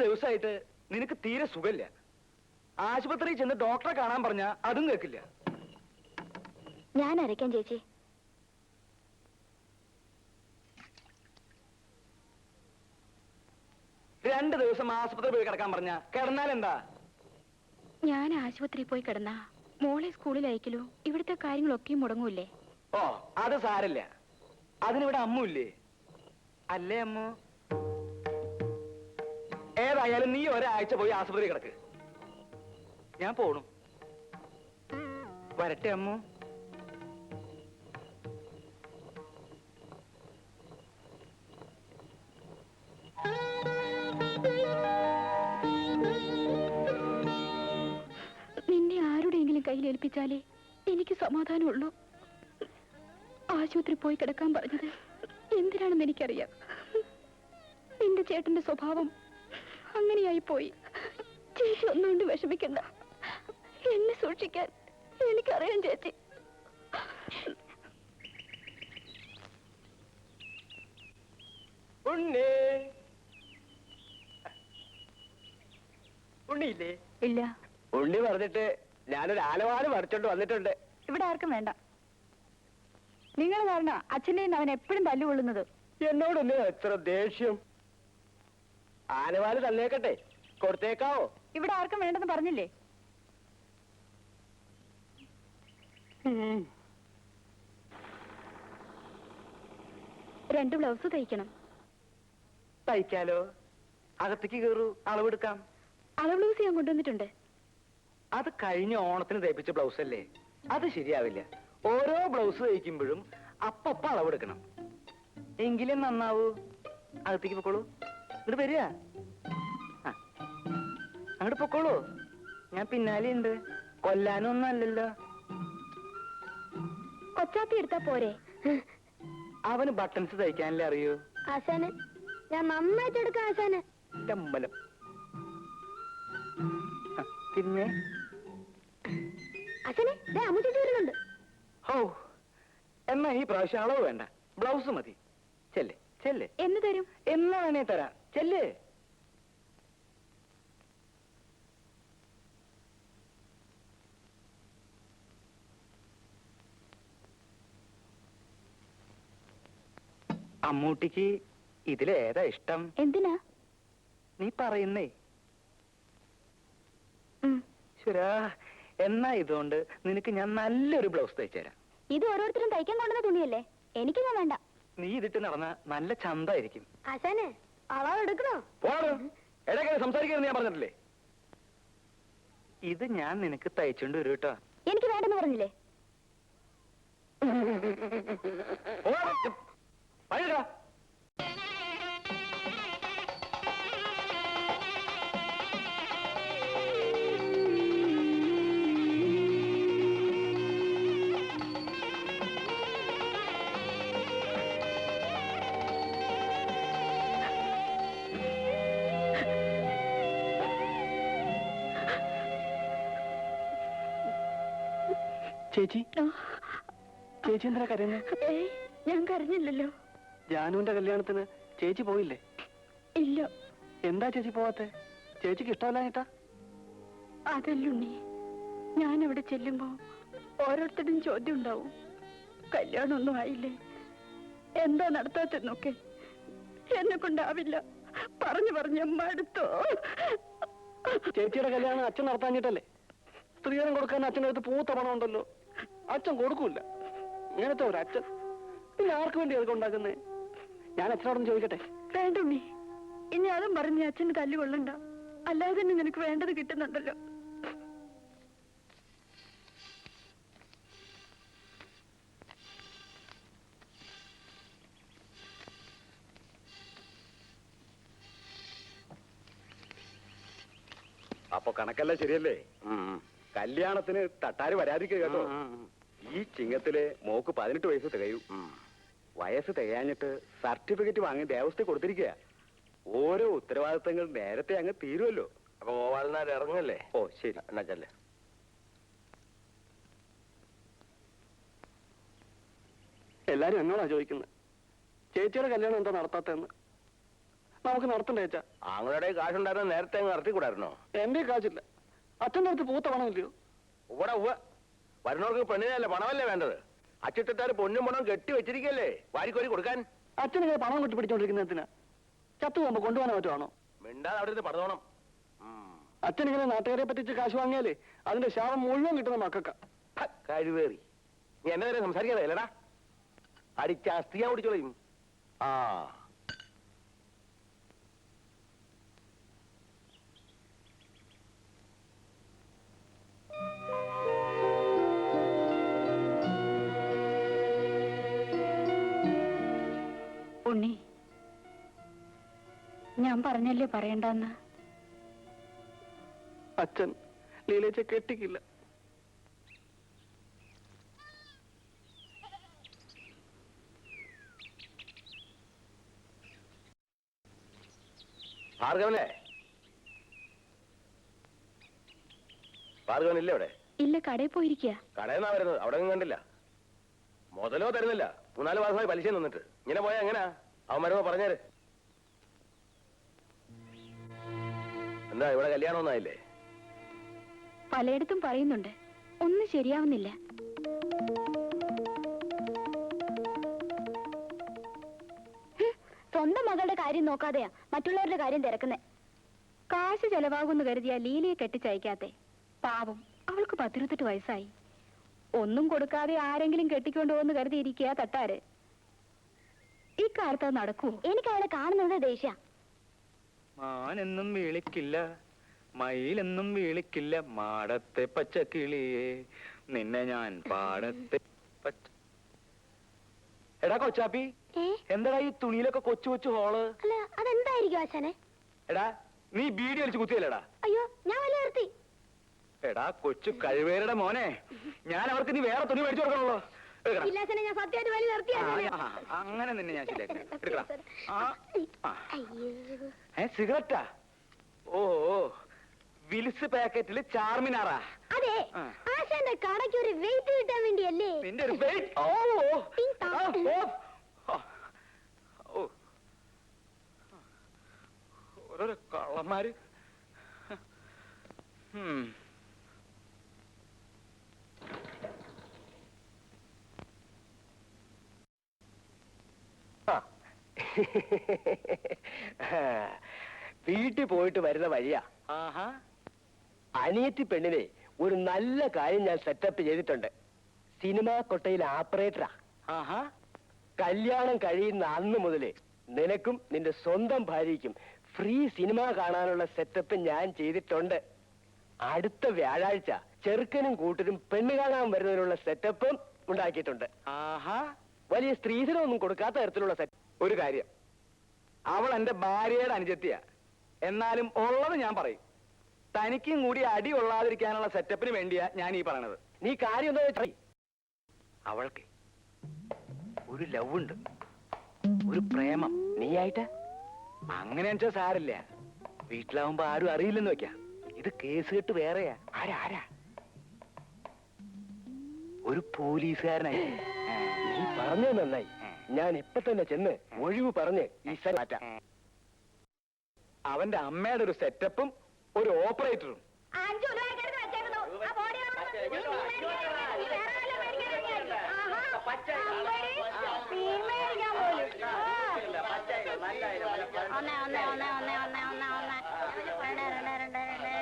ദിവസമായിട്ട് നിനക്ക് തീരെ സുഖമില്ല. ആശുപത്രിയിൽ ചെന്ന് ഡോക്ടറെ കാണാൻ പറഞ്ഞാ അതും കേൾക്കില്ല. ഞാൻ അരയ്ക്കാം ചേച്ചി. രണ്ട് ദിവസം ആശുപത്രി പോയി കിടക്കാൻ പറഞ്ഞ കിടന്നാൽ എന്താ? ഞാൻ ആശുപത്രിയിൽ പോയി കിടന്നാ മോളെ സ്കൂളിൽ അയക്കലോ ഇവിടുത്തെ കാര്യങ്ങളൊക്കെ മുടങ്ങൂല്ലേ? ഓ അത് സാരല്ല, അതിനിവിടെ അമ്മുല്ലേ? അല്ലേ അമ്മു? ഏതായാലും നീ ഒരാഴ്ച പോയി ആശുപത്രി കിടക്ക്. ഞാൻ പോണു. വരട്ടെ അമ്മു. നിന്നെ ആരുടെയെങ്കിലും കയ്യിലേൽപ്പിച്ചാലേ എനിക്ക് സമാധാനമുള്ളൂ. ആശുപത്രി പോയി കിടക്കാൻ പറഞ്ഞത് എന്തിനാണെന്ന് എനിക്കറിയാം. നിന്റെ ചേട്ടന്റെ സ്വഭാവം അങ്ങനെയായി പോയി. ചേച്ചി ഒന്നുകൊണ്ട് വിഷമിക്കണ്ട. എന്നെ സൂക്ഷിക്കാൻ എനിക്കറിയാം ചേച്ചി. ഉണ്ണിയില്ലേ? ഇല്ല. ഉണ്ണി പറഞ്ഞിട്ട് ഞാനൊരു ആലവാല് പറിച്ചോണ്ട് വന്നിട്ടുണ്ട്. ഇവിടെ ആർക്കും വേണ്ട. നിങ്ങൾ കാരണം അച്ഛനെയും അവൻ എപ്പോഴും തല്ലുകൊള്ളുന്നത്. എന്നോടൊന്നും എത്ര ദേഷ്യം. ആനവാല് തന്നേക്കട്ടെ, കൊടുത്തേക്കാവോ? ഇവിടെ ആർക്കും വേണ്ടെന്ന് പറഞ്ഞില്ലേ? രണ്ട് ബ്ലൗസ് തയ്ക്കണം. തയ്ക്കാലോ, അകത്തേക്ക് കയറൂ, അളവെടുക്കാം. അളവ് ബ്ലൗസ് ഞാൻ കൊണ്ടുവന്നിട്ടുണ്ട്. അത് കഴിഞ്ഞ ഓണത്തിന് തയ്പ്പിച്ച ബ്ലൗസ് അല്ലേ, അത് ശരിയാവില്ല. ഓരോ ബ്ലൗസ് തയ്ക്കുമ്പോഴും അപ്പപ്പ അളവെടുക്കണം, എങ്കിലും നന്നാവൂ. അകത്തേക്ക് പൊക്കോളൂ. ഇങ്ങോട്ട് വരിക, അങ്ങോട്ട് പൊക്കോളൂ. ഞാൻ പിന്നാലെ ഉണ്ട്, കൊല്ലാനൊന്നും അല്ലല്ലോ. കൊച്ചാപ്പി എടുത്താ പോരെ? അവന് ബട്ടൺസ് തയ്ക്കാനല്ലേ അറിയൂ. ആശാന് ഞാൻ നന്നായിട്ട് എടുക്കാം. ആശാന് അമ്പലം പിന്നെ അച്ഛനെ അമ്മൂട്ടി വരുന്നുണ്ട്. ഓ, എന്നാ ഈ പ്രാവശ്യം അളവ് വേണ്ട, ബ്ലൗസ് മതി. ചെല്ലേ ചെല്ലേ. എന്ന് തരും? എന്നാ വേണേ തരാം. ചെല്ലേ. അമ്മൂട്ടിക്ക് ഇതിലേതാ ഇഷ്ടം? എന്തിനാ നീ പറയുന്നേ? ശരാ, എന്നാ ഇതുകൊണ്ട് നിനക്ക് ഞാൻ നല്ലൊരു ബ്ലൗസ് തയ്ച്ചു തരാം. ഇത് ഓരോരുത്തരും തയ്ക്കാൻ കൊണ്ടുവന്ന തുണിയല്ലേ, എനിക്കൊന്നും വേണ്ട. നീ ഇതിട്ട് നടന്ന നല്ല ചന്തായിരിക്കും. ആശാനെ അളവ് എടുക്കണോ? ഇടയ്ക്ക് സംസാരിക്കരുത് ഞാൻ പറഞ്ഞിട്ടില്ലേ? ഇത് ഞാൻ നിനക്ക് തയ്ച്ചോണ്ട് വരും കേട്ടോ. എനിക്ക് വേണ്ടെന്ന് പറഞ്ഞില്ലേ? ചേച്ചി, ചേച്ചി എന്തിനാ കരയുന്നത്? ഞാൻ കരഞ്ഞില്ലല്ലോ. ജാനുവിന്റെ കല്യാണത്തിന് ചേച്ചി പോയില്ലേ? ഇല്ല. എന്താ ചേച്ചി പോവാത്തെ? ചേച്ചിക്ക് ഇഷ്ടമല്ലാഞ്ഞിട്ടാ? അതല്ലുണ്ണി, ഞാൻ അവിടെ ചെല്ലുമ്പോ ഓരോരുത്തരും ചോദ്യം ഉണ്ടാവും. കല്യാണമൊന്നും ആയില്ലേ, എന്താ നടത്താത്തെന്നൊക്കെ. എന്നെ കൊണ്ടാവില്ല, പറഞ്ഞു പറഞ്ഞ് മടുത്തോ. ചേച്ചിയുടെ കല്യാണം അച്ഛൻ നടത്താഞ്ഞിട്ടല്ലേ? സ്ത്രീധനം കൊടുക്കാൻ അച്ഛൻ്റെ അടുത്ത് പൂത്ത പണം ഉണ്ടല്ലോ, അച്ഛൻ കൊടുക്കൂല. ഇങ്ങനത്തെ ഒരു അച്ഛൻ പിന്നെ ആർക്ക് വേണ്ടി അതൊക്കെ ഉണ്ടാക്കുന്നേ? ഞാൻ അച്ഛനോടൊന്ന് ചോദിക്കട്ടെ? വേണ്ടുണ്ണി, ഇനി അതും പറഞ്ഞ് അച്ഛന് തല്ലുകൊള്ളണ്ട. അല്ലാതെ തന്നെ നിനക്ക് വേണ്ടത് കിട്ടുന്നുണ്ടല്ലോ. അപ്പൊ കണക്കെല്ലാം ശരിയല്ലേ? കല്യാണത്തിന് തട്ടാര് വരാതിരിക്കുക കേട്ടോ. ഈ ചിങ്ങത്തില് മോക്ക് 18 വയസ്സ് തികയും. വയസ്സ് തികയാഞ്ഞിട്ട് സർട്ടിഫിക്കറ്റ് വാങ്ങി ദേവസ്ഥ കൊടുത്തിരിക്കുക. ഓരോ ഉത്തരവാദിത്തങ്ങൾ നേരത്തെ അങ്ങ് തീരുമല്ലോ. അപ്പൊ ഗോപാലനാർ ഇറങ്ങല്ലേ? ഓ ശരി, എന്നാ ചെല്ലേ. എല്ലാരും എന്നോടാ ചോദിക്കുന്നത് ചേച്ചിയുടെ കല്യാണം എന്താ നടത്താത്തെന്ന്. നമുക്ക് നടത്തണ്ടേ അച്ഛാ? ആങ്ങളുടെ കാശുണ്ടായിരുന്ന നേരത്തെ അങ്ങ് നടത്തിക്കൂടായിരുന്നോ? എന്റെ കാശില്ല. അച്ഛൻ്റെ അടുത്ത് പൂത്ത പണമില്ലയോ? ഇവിടെ വരുന്നവർക്ക് പെണ്ണിനല്ലേ പണമല്ലേ വേണ്ടത്? അച്ചിട്ടാര് പൊന്നും പണം കെട്ടി വെച്ചിരിക്കല്ലേ വാരിക്കോരി കൊടുക്കാൻ. അച്ഛനിങ്ങനെ പണം കൊട്ടി പിടിച്ചോണ്ടിരിക്കുന്നതിനാ? ചത്തു പോകുമ്പോ കൊണ്ടുപോകാൻ പറ്റുവാണോ? മിണ്ടാതെ അവിടെ നിന്ന് പടതോണം. അച്ഛനിങ്ങനെ നാട്ടുകാരെ പറ്റിച്ച് കാശ് വാങ്ങിയാലേ അതിന്റെ ശാപം മുഴുവൻ കിട്ടുന്ന മക്കൾക്കാ. കഴിവേറി നീ എന്നെ നേരെ സംസാരിക്കാതെ അല്ലടാ, അടിച്ച അസ്ഥിയാ ഓടിച്ചോളയും. ആ ഉണ്ണി, ഞാൻ പറഞ്ഞല്ലേ പറയണ്ടെന്ന്. അച്ഛൻ ലീലേച്ച കെട്ടിക്കില്ല. ഭാർഗവനെ, ഭാർഗവനില്ലേ അവിടെ? ഇല്ല, കടയിൽ പോയിരിക്കുക. കടയിൽ നിന്നാ വരുന്നത്, അവിടെ ഒന്നും കണ്ടില്ല. മുതലോ തരുന്നില്ല, 3-4 മാസമായി പലിശ നിന്നിട്ട്. ഇങ്ങനെ പോയാ എങ്ങനാ? അവൻ വരുമ്പോ പറഞ്ഞേര്. എന്താ ഇവിടെ കല്യാണം ഒന്നായില്ലേ? പലയിടത്തും പറയുന്നുണ്ട്, ഒന്നും ശരിയാവുന്നില്ല. സ്വന്തം മകളുടെ കാര്യം നോക്കാതെയാ മറ്റുള്ളവരുടെ കാര്യം തിരക്കുന്നേ. കാശ് ചെലവാകുമെന്ന് കരുതിയാ ലീലയെ കെട്ടിച്ചയക്കാത്തെ. പാവം, അവൾക്ക് 18 വയസ്സായി. ഒന്നും കൊടുക്കാതെ ആരെങ്കിലും കെട്ടിക്കൊണ്ടുപോകുന്ന കരുതിയിരിക്കുക തട്ടാര്. ഈ കാലത്ത് അത് നടക്കുവോ? എനിക്ക് അയാളെ കാണുന്നത് ദേഷ്യ. മാനെന്നും വിളിക്കില്ല, മയിലെന്നും വിളിക്കില്ല, മാടത്തെ പച്ചക്കിളിയെ നിന്നെ ഞാൻ പാടത്തെ പച്ച. എടാ കൊച്ചാപ്പി, എന്താടാ ഈ തുണിയിലൊക്കെ കൊച്ചു കൊച്ചു ഹോള്? അല്ല, അതെന്തായിരിക്കും ആശാനെ? എടാ നീ ബീഡി വലിച്ചു കുത്തിയല്ലേടാ? അയ്യോ, ഞാൻ വല്ല നിർത്തി. എടാ കൊച്ചു കഴിവേരുടെ മോനെ, ഞാൻ അവർക്ക് നീ വേറെ തുണി മേടിച്ചു കൊടുക്കണല്ലോ. ഞാൻ സത്യമായിട്ട് വലി നിർത്തി. അങ്ങനെ നിന്നെ ഞാൻ ശരിയാക്കാം. സിഗരറ്റാ? ഓ, വിൽസ് പാക്കറ്റില് ചാർമിനാറാ? അതെ, ആശാന്റെ കടയ്ക്ക് ഒരു വെയിറ്റ് കിട്ടാൻ വേണ്ടിയല്ലേ? നിന്റെ ഒരു വെയിറ്റ്. ഓരോരോ കള്ളന്മാര്. വീട്ടിൽ പോയിട്ട് വരുന്ന വഴിയാ. അനിയത്തി പെണ്ണിനെ ഒരു നല്ല കാര്യം ഞാൻ സെറ്റപ്പ് ചെയ്തിട്ടുണ്ട്. സിനിമാ കൊട്ടയിൽ ആപ്പറേറ്ററാ. കല്യാണം കഴിയുന്ന അന്ന് മുതല് നിനക്കും നിന്റെ സ്വന്തം ഭാര്യയ്ക്കും ഫ്രീ സിനിമ കാണാനുള്ള സെറ്റപ്പ് ഞാൻ ചെയ്തിട്ടുണ്ട്. അടുത്ത വ്യാഴാഴ്ച ചെറുക്കനും കൂട്ടരും പെണ്ണ് കാണാൻ വരുന്നതിനുള്ള സെറ്റപ്പും ഉണ്ടാക്കിയിട്ടുണ്ട്. വലിയ സ്ത്രീധനമൊന്നും കൊടുക്കാത്ത തരത്തിലുള്ള സെറ്റ്. ഒരു കാര്യം, അവൾ എന്റെ ഭാര്യയുടെ അനുജത്തിയാ. എന്നാലും ഉള്ളത് ഞാൻ പറയും. തനിക്കും കൂടി അടി കൊള്ളാതിരിക്കാനുള്ള സെറ്റപ്പിന് വേണ്ടിയാ ഞാൻ ഈ പറയണത്. നീ കാര്യം എന്താ വെച്ചാൽ അവൾക്ക് ഒരു ലവ് ഉണ്ട്, ഒരു പ്രേമം. നീയായിട്ട് അങ്ങനെ വെച്ചാ സാരില്ല. വീട്ടിലാവുമ്പോ ആരും അറിയില്ലെന്ന് വെക്കാം. ഇത് കേസ് കെട്ട് വേറെയാ. ആരാ? ഒരു പോലീസുകാരനായി. നീ പറഞ്ഞത് നന്നായി. ഞാൻ ഇപ്പൊ തന്നെ ചെന്ന് ഒഴിവ് പറഞ്ഞ് ഈ സ്ഥലം മാറ്റാം. അവന്റെ അമ്മയുടെ ഒരു സെറ്റപ്പും ഒരു ഓപ്പറേറ്ററും. ഒന്ന്